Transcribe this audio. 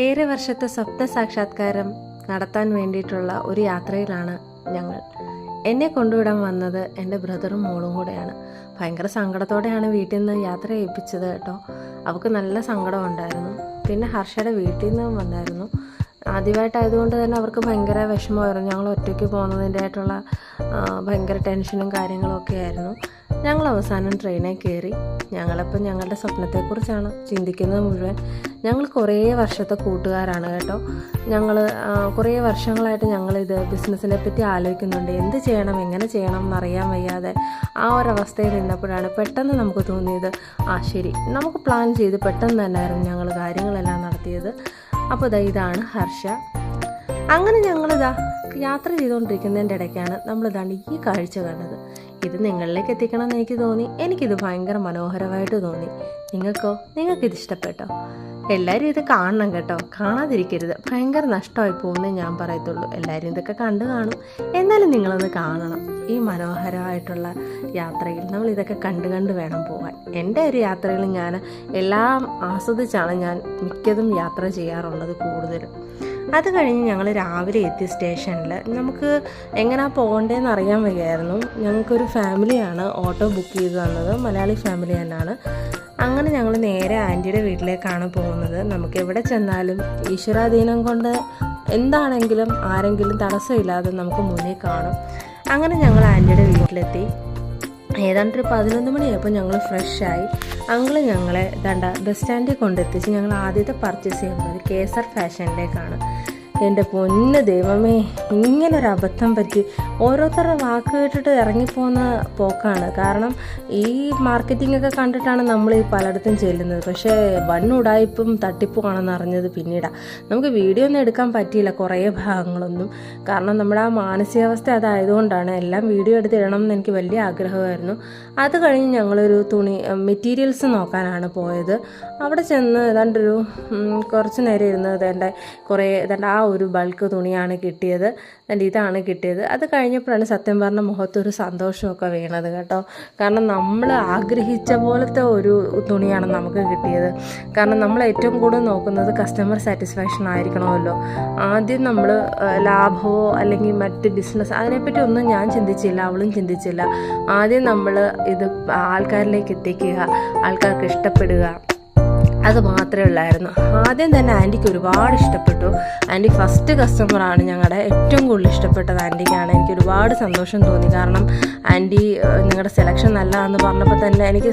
ഏറെ വർഷത്തെ സ്വപ്ന സാക്ഷാത്കാരം നടത്താൻ വേണ്ടിയിട്ടുള്ള ഒരു യാത്രയിലാണ് ഞങ്ങൾ. എന്നെ കൊണ്ടുവിടാൻ വന്നത് എൻ്റെ ബ്രദറും മോളും കൂടെയാണ്. ഭയങ്കര സങ്കടത്തോടെയാണ് വീട്ടിൽ നിന്ന് യാത്ര ഏൽപ്പിച്ചത് കേട്ടോ. അവൾക്ക് നല്ല സങ്കടം ഉണ്ടായിരുന്നു. പിന്നെ ഹർഷയുടെ വീട്ടിൽ നിന്നും വന്നായിരുന്നു. ആദ്യമായിട്ടായതുകൊണ്ട് തന്നെ അവർക്ക് ഭയങ്കര വിഷമമായിരുന്നു. ഞങ്ങൾ ഒറ്റയ്ക്ക് പോകുന്നതിൻ്റെതായിട്ടുള്ള ഭയങ്കര ടെൻഷനും കാര്യങ്ങളും ഒക്കെ ആയിരുന്നു. ഞങ്ങൾ അവസാനം ട്രെയിനിൽ കയറി. ഞങ്ങളിപ്പോൾ ഞങ്ങളുടെ സ്വപ്നത്തെക്കുറിച്ചാണ് ചിന്തിക്കുന്നത് മുഴുവൻ. ഞങ്ങൾ കുറേ വർഷത്തെ കൂട്ടുകാരാണ് കേട്ടോ. ഞങ്ങൾ കുറേ വർഷങ്ങളായിട്ട് ഞങ്ങളിത് ബിസിനസ്സിനെ പറ്റി ആലോചിക്കുന്നുണ്ട്. എന്ത് ചെയ്യണം, എങ്ങനെ ചെയ്യണം എന്നറിയാൻ വയ്യാതെ ആ ഒരവസ്ഥയിൽ നിന്നപ്പോഴാണ് പെട്ടെന്ന് നമുക്ക് തോന്നിയത്, ശരി, നമുക്ക് പ്ലാൻ ചെയ്ത് പെട്ടെന്ന് തന്നെയായിരുന്നു ഞങ്ങൾ കാര്യങ്ങളെല്ലാം നടത്തിയത്. അപ്പോൾ ഇതാണ് ഹർഷ. അങ്ങനെ ഞങ്ങളിതാ യാത്ര ചെയ്തുകൊണ്ടിരിക്കുന്നതിൻ്റെ ഇടയ്ക്കാണ് നമ്മളിതാണ്ട് ഈ കാഴ്ച കണ്ടത്. ഇത് നിങ്ങളിലേക്ക് എത്തിക്കണമെന്ന് എനിക്ക് തോന്നി. എനിക്കിത് ഭയങ്കര മനോഹരമായിട്ട് തോന്നി. നിങ്ങൾക്കിത് ഇഷ്ടപ്പെട്ടോ? എല്ലാവരും ഇത് കാണണം കേട്ടോ, കാണാതിരിക്കരുത്. ഭയങ്കര നഷ്ടമായി പോകുന്നേ ഞാൻ പറയത്തുള്ളൂ. എല്ലാവരും ഇതൊക്കെ കണ്ടു കാണും, എന്നാലും നിങ്ങളൊന്ന് കാണണം. ഈ മനോഹരമായിട്ടുള്ള യാത്രയിൽ നമ്മൾ ഇതൊക്കെ കണ്ട് വേണം പോകാൻ. എൻ്റെ ഒരു യാത്രയിൽ ഞാൻ എല്ലാം ആസ്വദിച്ചാണ് ഞാൻ മിക്കതും യാത്ര ചെയ്യാറുള്ളത് കൂടുതലും. അത് കഴിഞ്ഞ് ഞങ്ങൾ രാവിലെ എത്തി സ്റ്റേഷനിൽ. നമുക്ക് എങ്ങനെയാണ് പോകേണ്ടതെന്ന് അറിയാൻ വയ്യായിരുന്നു. ഞങ്ങൾക്കൊരു ഫാമിലിയാണ് ഓട്ടോ ബുക്ക് ചെയ്ത് തന്നത്, മലയാളി ഫാമിലി തന്നെയാണ്. അങ്ങനെ ഞങ്ങൾ നേരെ ആൻറ്റിയുടെ വീട്ടിലേക്കാണ് പോകുന്നത്. നമുക്ക് എവിടെ ചെന്നാലും ഈശ്വരാധീനം കൊണ്ട് എന്താണെങ്കിലും ആരെങ്കിലും തടസ്സമില്ലാതെ നമുക്ക് മുന്നിൽ കാണും. അങ്ങനെ ഞങ്ങൾ ആൻറ്റിയുടെ വീട്ടിലെത്തി. ഏതാണ്ട് ഒരു 11 മണിയായപ്പോൾ ഞങ്ങൾ ഫ്രഷായി. അങ്കിള് ഞങ്ങളെ ബസ് സ്റ്റാൻഡിൽ കൊണ്ടെത്തിച്ച് ഞങ്ങൾ ആദ്യത്തെ പർച്ചേസ് ചെയ്യുന്നത് കേസർ ഫാഷനിലേക്കാണ്. എൻ്റെ പൊന്ന് ദൈവമേ, ഇങ്ങനൊരു അബദ്ധം പറ്റി. ഓരോരുത്തരുടെ വാക്ക് കേട്ടിട്ട് ഇറങ്ങിപ്പോകുന്ന പോക്കാണ്. കാരണം ഈ മാർക്കറ്റിംഗ് ഒക്കെ കണ്ടിട്ടാണ് നമ്മൾ ഈ പലയിടത്തും ചെല്ലുന്നത്. പക്ഷേ ഉടായ്പും തട്ടിപ്പുമാണെന്ന് അറിഞ്ഞത് പിന്നീടാണ്. നമുക്ക് വീഡിയോ ഒന്നും എടുക്കാൻ പറ്റിയില്ല കുറേ ഭാഗങ്ങളൊന്നും. കാരണം നമ്മുടെ ആ മാനസികാവസ്ഥ അതായതുകൊണ്ടാണ്. എല്ലാം വീഡിയോ എടുത്ത് ഇടണം എന്ന് എനിക്ക് വലിയ ആഗ്രഹമായിരുന്നു. അത് കഴിഞ്ഞ് ഞങ്ങളൊരു മെറ്റീരിയൽസ് നോക്കാനാണ് പോയത്. അവിടെ ചെന്ന് കുറച്ച് നേരം ഇരുന്ന് ആ ഒരു ബൾക്ക് തുണിയാണ് കിട്ടിയത്. ഇതാണ് കിട്ടിയത്. അത് കഴിഞ്ഞപ്പോഴാണ് സത്യം പറഞ്ഞ മുഖത്തൊരു സന്തോഷമൊക്കെ വീണത് കേട്ടോ. കാരണം നമ്മൾ ആഗ്രഹിച്ച പോലത്തെ ഒരു തുണിയാണ് നമുക്ക് കിട്ടിയത്. കാരണം നമ്മൾ ഏറ്റവും കൂടുതൽ നോക്കുന്നത് കസ്റ്റമർ സാറ്റിസ്ഫാക്ഷൻ ആയിരിക്കണമല്ലോ. ആദ്യം നമ്മൾ ലാഭമോ അല്ലെങ്കിൽ മറ്റ് ബിസിനസ് അതിനെപ്പറ്റി ഒന്നും ഞാൻ ചിന്തിച്ചില്ല, അവളും ചിന്തിച്ചില്ല. ആദ്യം നമ്മൾ ഇത് ആൾക്കാരിലേക്ക് എത്തിക്കുക, ആൾക്കാർക്ക് ഇഷ്ടപ്പെടുക, അത് മാത്രമേ ഉള്ളായിരുന്നു. ആദ്യം തന്നെ ആൻറ്റിക്ക് ഒരുപാട് ഇഷ്ടപ്പെട്ടു. ആൻറ്റി ഫസ്റ്റ് കസ്റ്റമറാണ് ഞങ്ങളുടെ. ഏറ്റവും കൂടുതൽ ഇഷ്ടപ്പെട്ടത് ആൻറ്റിക്കാണ്. എനിക്ക് ഒരുപാട് സന്തോഷം തോന്നി. കാരണം ആൻറ്റി നിങ്ങളുടെ സെലക്ഷൻ നല്ലതാണെന്ന് പറഞ്ഞപ്പോൾ തന്നെ എനിക്ക്